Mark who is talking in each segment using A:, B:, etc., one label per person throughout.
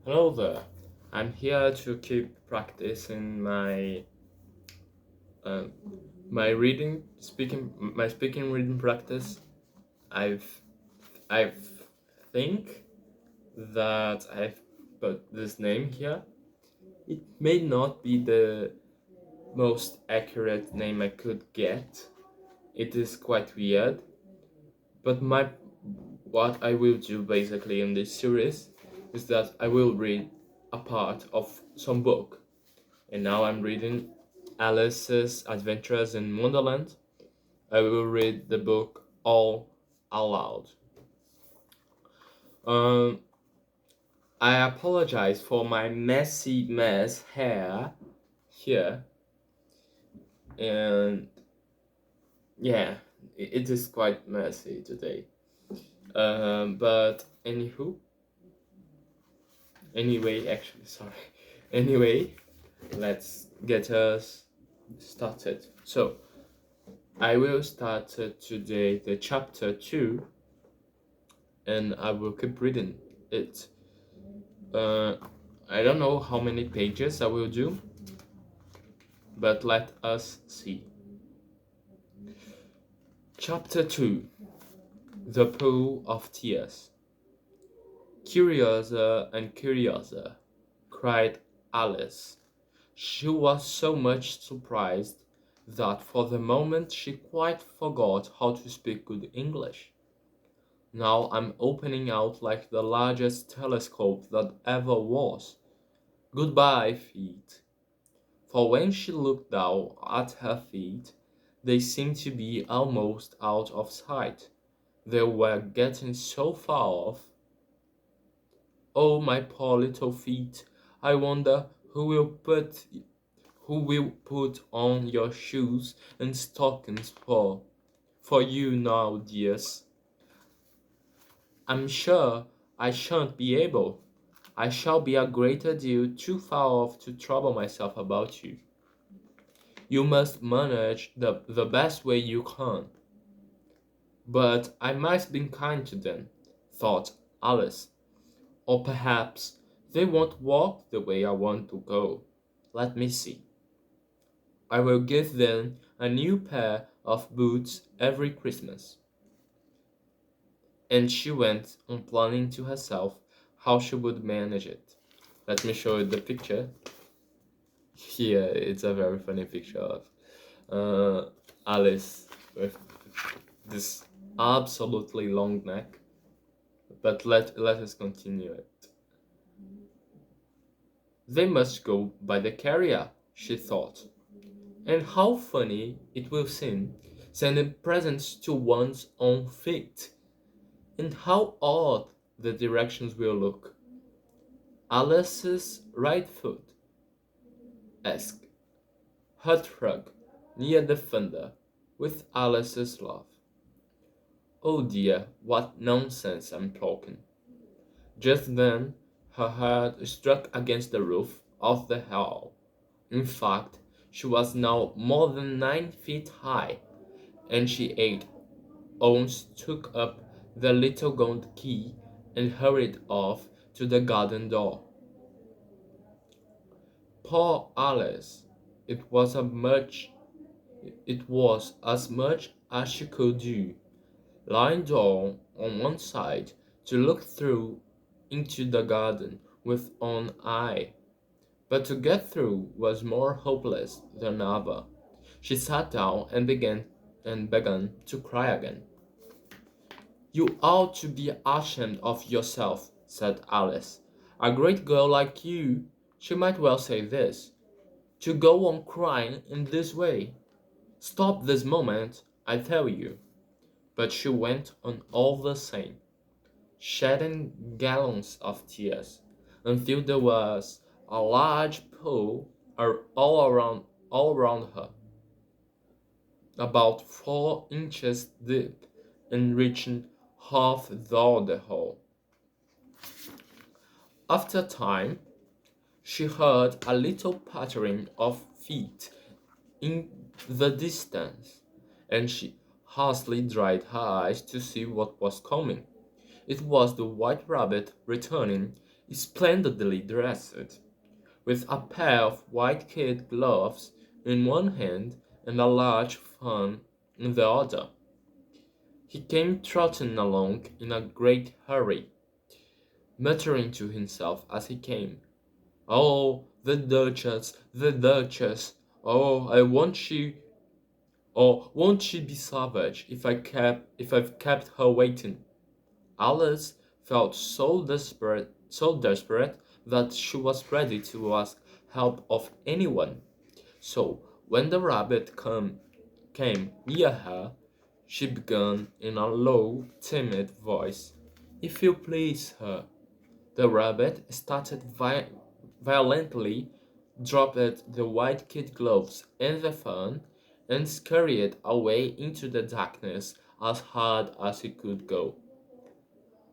A: Hello there. I'm here to keep practicing uh, my speaking reading practice. I've I think that I've put this name here. It may not be the most accurate name I could get. It is quite weird, but my what I will do basically in this series is that I will read a part of some book. And now I'm reading Alice's Adventures in Wonderland. I will read the book all aloud. Um, I apologize for my messy mess hair here, and yeah, it is quite messy today. But actually, sorry. Anyway, let's get us started. So, I will start today the chapter 2 and I will keep reading it. Uh, I don't know how many pages I will do, but let us see. Chapter 2 The Pool of Tears. Curiouser and curiouser, cried Alice. She was so much surprised that for the moment she quite forgot how to speak good English. Now I'm opening out like the largest telescope that ever was. Goodbye, feet. For when she looked down at her feet, they seemed to be almost out of sight. They were getting so far off. Oh, my poor little feet! I wonder who will put on your shoes and stockings for you now, dears. I'm sure I shan't be able. I shall be a great deal too far off to trouble myself about you. You must manage the best way you can. But I might be kind to them, thought Alice. Or perhaps they won't walk the way I want to go. Let me see. I will give them a new pair of boots every Christmas. And she went on planning to herself how she would manage it. Let me show you the picture. Here, it's a very funny picture of Alice with this absolutely long neck. But let us continue it. They must go by the carrier, she thought. And how funny it will seem, sending presents to one's own feet. And how odd the directions will look. Alice's right foot, asked Hearthrug, near the fender, with Alice's love. Oh dear, what nonsense I'm talking. Just then her head struck against the roof of the hall. In fact, she was now more than 9 feet high, and she ate. Owens took up the little gold key and hurried off to the garden door. Poor Alice! It was a much it was as much as she could do, lying down on one side to look through into the garden with one eye. But to get through was more hopeless than ever. She sat down and began to cry again. You ought to be ashamed of yourself, said Alice. A great girl like you, she might well say this, to go on crying in this way. Stop this moment, I tell you. But she went on all the same, shedding gallons of tears, until there was a large pool all around her, about 4 inches deep and reaching half through the hole. After a time, she heard a little pattering of feet in the distance, and she hastily dried her eyes to see what was coming. It was the White Rabbit returning, splendidly dressed, with a pair of white kid gloves in one hand and a large fan in the other. He came trotting along in a great hurry, muttering to himself as he came, "Oh, the Duchess, the Duchess! Oh, I won't she, or won't she be savage if I've kept her waiting?" Alice felt so desperate that she was ready to ask help of anyone. So when the came near her, she began in a low, timid voice, "If you please, her." The rabbit started violently, dropped the white kid gloves and the fan, and scurried away into the darkness as hard as he could go.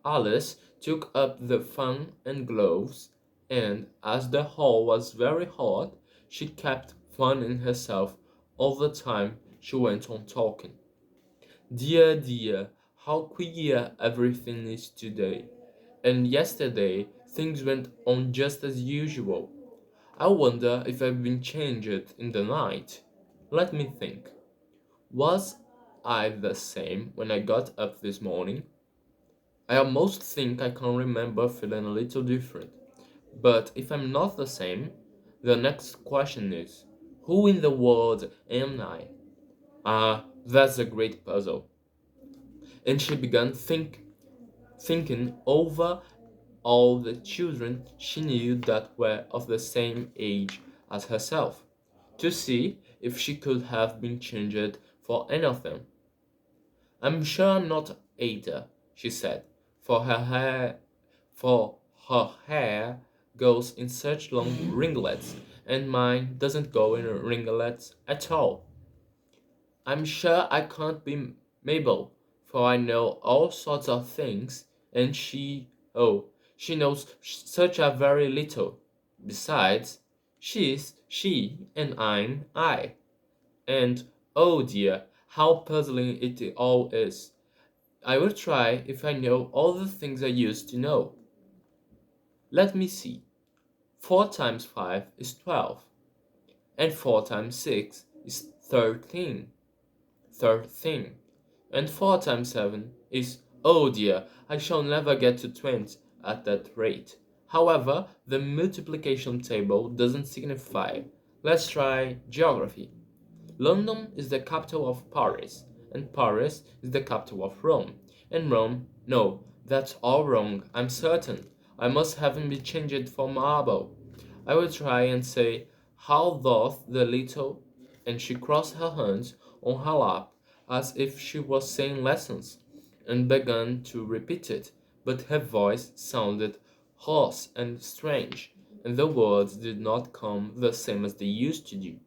A: Alice took up the fan and gloves, and as the hall was very hot, she kept fanning herself all the time she went on talking. "Dear, dear, how queer everything is today! And yesterday things went on just as usual. I wonder if I've been changed in the night. Let me think. Was I the same when I got up this morning? I almost think I can remember feeling a little different. But if I'm not the same, the next question is, who in the world am I? Ah, that's a great puzzle." And she began thinking over all the children she knew that were of the same age as herself, to see if she could have been changed for any of them. "I'm sure I'm not Ada," she said, "for for her hair goes in such long ringlets, and mine doesn't go in ringlets at all. I'm sure I can't be Mabel, for I know all sorts of things, and oh, she knows such a very little. Besides, she's she, and I'm I. And, oh dear, how puzzling it all is. I will try if I know all the things I used to know. Let me see. 4 times 5 is 12, and 4 times 6 is 13, and 4 times 7 is, oh dear, I shall never get to 20 at that rate. However, the multiplication table doesn't signify. Let's try geography. London is the capital of Paris, and Paris is the capital of Rome. And Rome, no, that's all wrong, I'm certain. I must have been changed for marble. I will try and say, how doth the little, and she crossed her hands on her lap as if she was saying lessons, and began to repeat it, but her voice sounded hoarse and strange, and the words did not come the same as they used to do.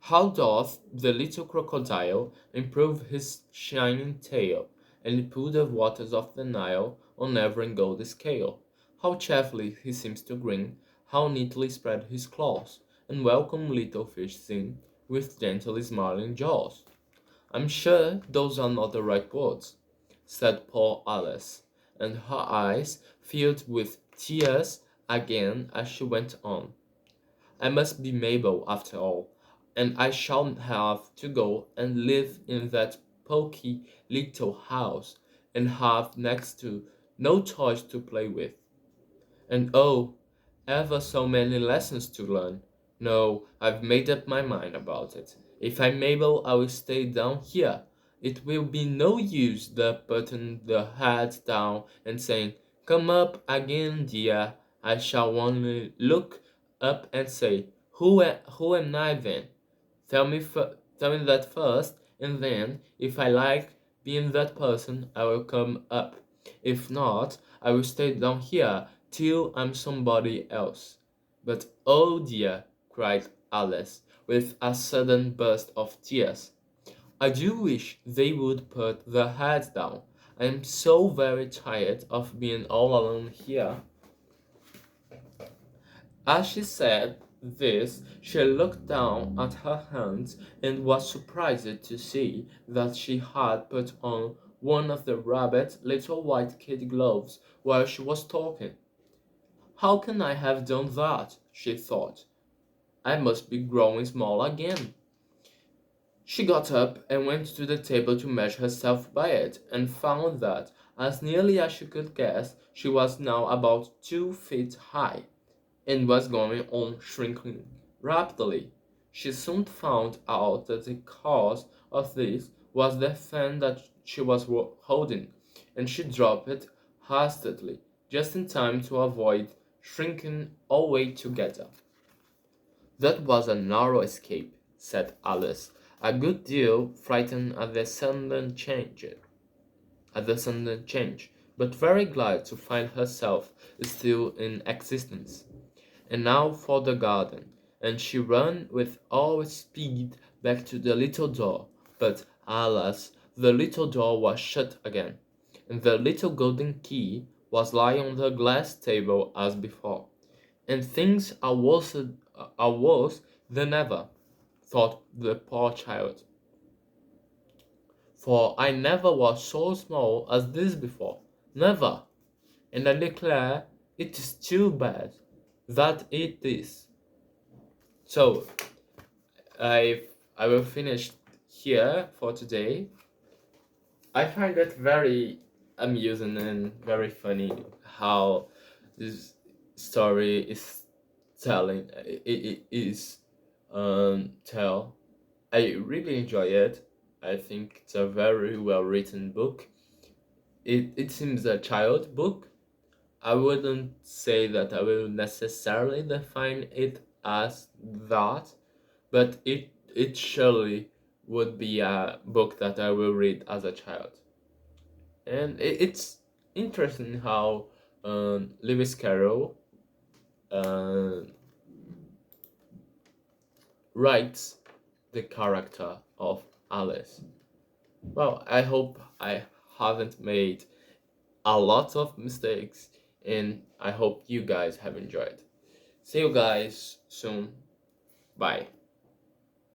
A: How doth the little crocodile improve his shining tail, and pull the waters of the Nile on every golden scale? How cheerfully he seems to grin, how neatly spread his claws, and welcome little fish sing with gently smiling jaws. "I'm sure those are not the right words," said poor Alice, and her eyes filled with tears again as she went on. "I must be Mabel after all, and I shall have to go and live in that poky little house, and have next to no toys to play with. And oh, ever so many lessons to learn. No, I've made up my mind about it. If I'm Mabel, I will stay down here. It will be no use the putting the head down and saying, 'Come up again, dear.' I shall only look up and say, who am I then? Tell me that first, and then, if I like being that person, I will come up. If not, I will stay down here till I'm somebody else." "But oh dear," cried Alice, with a sudden burst of tears, "I do wish they would put their heads down. I am so very tired of being all alone here." As she said this, she looked down at her hands and was surprised to see that she had put on one of the rabbit's little white kid gloves while she was talking. How can I have done that? She thought. I must be growing small again. She got up and went to the table to measure herself by it, and found that, as nearly as she could guess, she was now about 2 feet high, and was going on shrinking rapidly. She soon found out that the cause of this was the fan that she was holding, and she dropped it hastily, just in time to avoid shrinking altogether. "That was a narrow escape," said Alice, a good deal frightened at the sudden change, but very glad to find herself still in existence. "And now for the garden," and she ran with all speed back to the little door. But, alas, the little door was shut again, and the little golden key was lying on the glass table as before. "And things are worse than ever," thought the poor child, "for I never was so small as this before, never, and I declare it is too bad, that it is." So I I will finish here for today. I find it very amusing and very funny how this story is telling. It is tell. I really enjoy it. I think it's a very well written book. It seems a child book. I wouldn't say that I will necessarily define it as that, but it surely would be a book that I will read as a child. And it's interesting how Lewis Carroll uh, writes the character of Alice. Well, I hope I haven't made a lot of mistakes, and I hope you guys have enjoyed. See you guys soon. Bye.